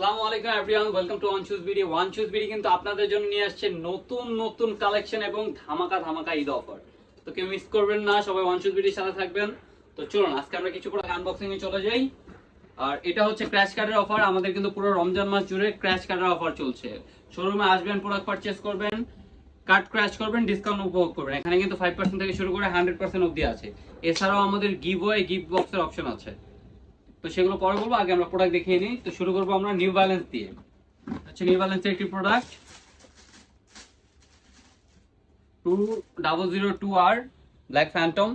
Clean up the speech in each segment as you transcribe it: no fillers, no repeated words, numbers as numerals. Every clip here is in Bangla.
আসসালামু আলাইকুম everyone, welcome to one shoes BD. One shoes BD কিন্তু আপনাদের জন্য নিয়ে আসছে নতুন নতুন কালেকশন এবং ধামাকা ধামাকা ঈদ অফার। তো কেউ মিস করবেন না, সবাই ওয়ান শুজ বিডির সাথে থাকবেন। তো চলুন আজকে আমরা কিছু করে আনবক্সিং এ চলে যাই। আর এটা হচ্ছে ক্র্যাশ কার্ডের অফার। আমাদের কিন্তু পুরো রমজান মাস জুড়ে ক্র্যাশ কার্ডের অফার চলছে। শোরুমে আসবেন, প্রোডাক্ট পারচেজ করবেন, কার্ড ক্র্যাশ করবেন, ডিসকাউন্ট উপভোগ করবেন। এখানে কিন্তু 5% থেকে শুরু করে 100% অবধি আছে। এছাড়াও আমাদের গিভওয়ে, গিফট বক্সের অপশন আছে। তো সেগুলো পরে বলবো, আগে আমরা প্রোডাক্ট দেখিয়ে নিই। তো শুরু করবো আমরা নিউ ব্যালেন্স দিয়ে। আচ্ছা, নিউ ব্যালেন্সের একটি প্রোডাক্ট 2002R ব্ল্যাক ফ্যান্টম।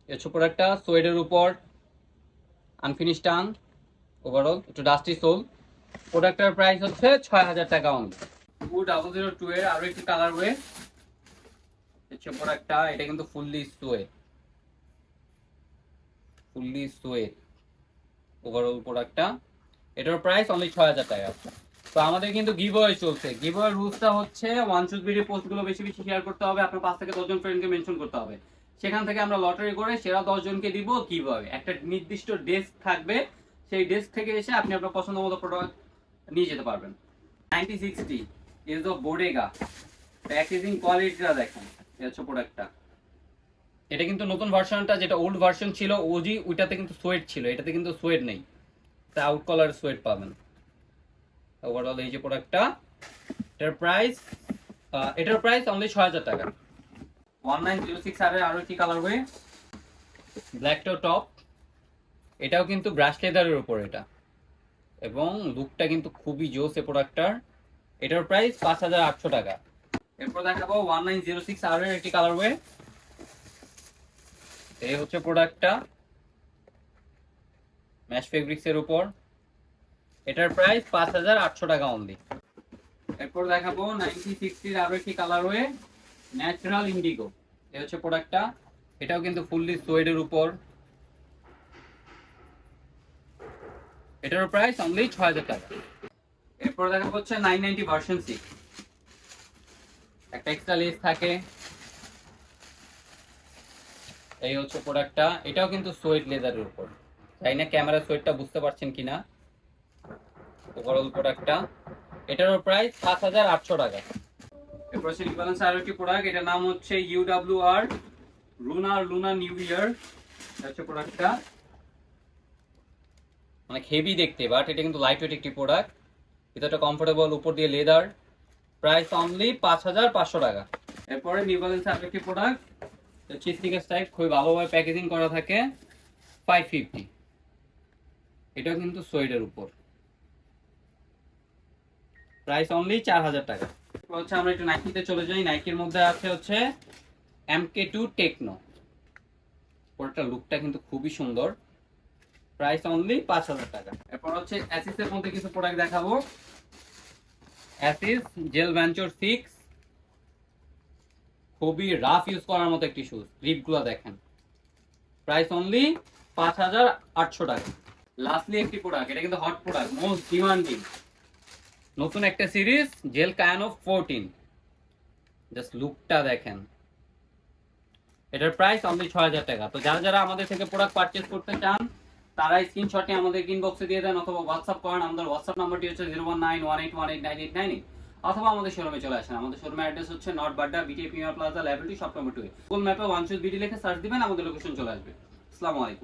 হচ্ছে প্রোডাক্টটা সোয়েডের উপর, আনফিনিশ টাং, ওভারঅল একটু ডাস্টি সোল। প্রোডাক্টের প্রাইস হচ্ছে 6000 টাকা অনলি। 2002 এর আরো একটি কালার ওয়ে হচ্ছে প্রোডাক্টটা। এটা কিন্তু ফুললি সোয়েড ওভারঅল প্রোডাক্টটা। এটার প্রাইস অনলি 6000 টাকা। তো আমাদের কিন্তু গিভওয়ে চলছে। গিভওয়ে রুলসটা হচ্ছে ওয়ান শুজ বিডি পোস্টগুলো বেশি বেশি শেয়ার করতে হবে, আপনার 5 থেকে 10 জন ফ্রেন্ডকে মেনশন করতে হবে। সেখান থেকে আমরা লটারি করে সেরা 10 জনকে দিব গিভওয়ে। একটা নির্দিষ্ট ডেস্ক থাকবে, সেই ডেস্ক থেকে এসে আপনি আপনার পছন্দ মতো প্রোডাক্ট নিয়ে যেতে পারবেন। 9060 ইজ অফ বোডেগা। প্যাকেজিং কোয়ালিটিটা দেখেন, এই হচ্ছে প্রোডাক্টটা। এটা কিন্তু নতুন ভার্সনটা, যেটা ওল্ড ভার্সন ছিল ওজি, ওইটাতে কিন্তু সোয়েট ছিল, এটাতে কিন্তু সোয়েট নেই। তা আউট কালার সোয়েট পাবেন। ওভারঅল এই যে প্রোডাক্টটা, এটার প্রাইস অনলি 6000 টাকা। 1906 এর আরো একটি কালারওয়ে ব্ল্যাক টপ। এটাও কিন্তু ব্রাশ লেদারের উপর এটা, এবং লুকটা কিন্তু খুবই জোস এই প্রোডাক্টটার। এটার প্রাইস 5800 টাকা। এরপর দেখাবো 1906 এর একটি কালারওয়ে। এই হচ্ছে প্রোডাক্টটা ম্যাশ ফেব্রিক্স এর উপর। এটার প্রাইস 5800 টাকা অনলি। এরপর দেখাবো 9060 এর আরো একটি কালারওয়ে ন্যাচারাল ইন্ডিগো। এই হচ্ছে প্রোডাক্টটা। এটাও কিন্তু ফুললি সোয়েডের উপর। এটার প্রাইস অনলি 6000 টাকা। এরপর দেখাবো হচ্ছে 990 ভার্সন 6। একটা এক্সট্রা লেস থাকে। এই হচ্ছে প্রোডাক্টটা। এটাও কিন্তু সোয়েড লেদারের উপর। তাই না ক্যামেরা সোয়েডটা বুঝতে পারছেন কিনা। ওভারঅল প্রোডাক্টটা, এটারও প্রাইস 7800 টাকা। এরপর হচ্ছে নিউ ব্যালেন্স আরো একটি প্রোডাক্ট, এটার নাম হচ্ছে UWR লুনা নিউ ইয়ার। হচ্ছে প্রোডাক্টটা অনেক হেভি দেখতে, বাট এটা কিন্তু লাইট ওয়েট একটি প্রোডাক্ট। এটা কমফোর্টেবল, উপর দিয়ে লেদার। প্রাইস অনলি 5500 টাকা। এরপরে নিউ ব্যালেন্স আরো একটি প্রোডাক্ট চিসনিকাস টাইপ, খুবই ভালোভাবে প্যাকেজিং করা থাকে, 550। এটাও কিন্তু সোয়েডের উপর। প্রাইস অনলি 4000 টাকা। হচ্ছে আমরা একটু নাইকিতে চলে যাই। নাইকির মধ্যে আছে হচ্ছে MK2 টেকনো। প্রোডাক্টটার লুকটা কিন্তু খুবই সুন্দর। প্রাইস অনলি 5000 টাকা। এরপর হচ্ছে অ্যাসিস এর মধ্যে কিছু প্রোডাক্ট দেখাবো। অ্যাসিস জেল ভেঞ্চার 6, খুবই রাফ ইউজ করার মতো একটি শুজ। গ্রিপগুলো দেখেন। প্রাইস অনলি 5800 টাকা। লাস্টলি একটি প্রোডাক্ট, এটা কিন্তু হট প্রোডাক্ট, মোস্ট ডিমান্ডিং নতুন একটা সিরিজ জেল কায়ানো 14। জাস্ট লুকটা দেখেন। এটার প্রাইস অনলি 6000 টাকা। তো যারা যারা আমাদের থেকে প্রোডাক্ট পারচেজ করতে চান তারা স্ক্রিনশট নিয়ে আমাদের ইনবক্সে দিয়ে দেন, অথবা হোয়াটসঅ্যাপ করেন। আমাদের হোয়াটসঅ্যাপ নাম্বারটি হচ্ছে 01918189898। অথবা আমাদের শোরুমে চলে আসেন। আমাদের শোরুমের অ্যাড্রেস হচ্ছে north Badda, BTA premier plaza, level 2, shop number 2। Google ম্যাপে ওয়ান শুজ বিডি লিখে সার্চ দিবেন, আমাদের লোকেশন চলে আসবে। আসসালামু আলাইকুম।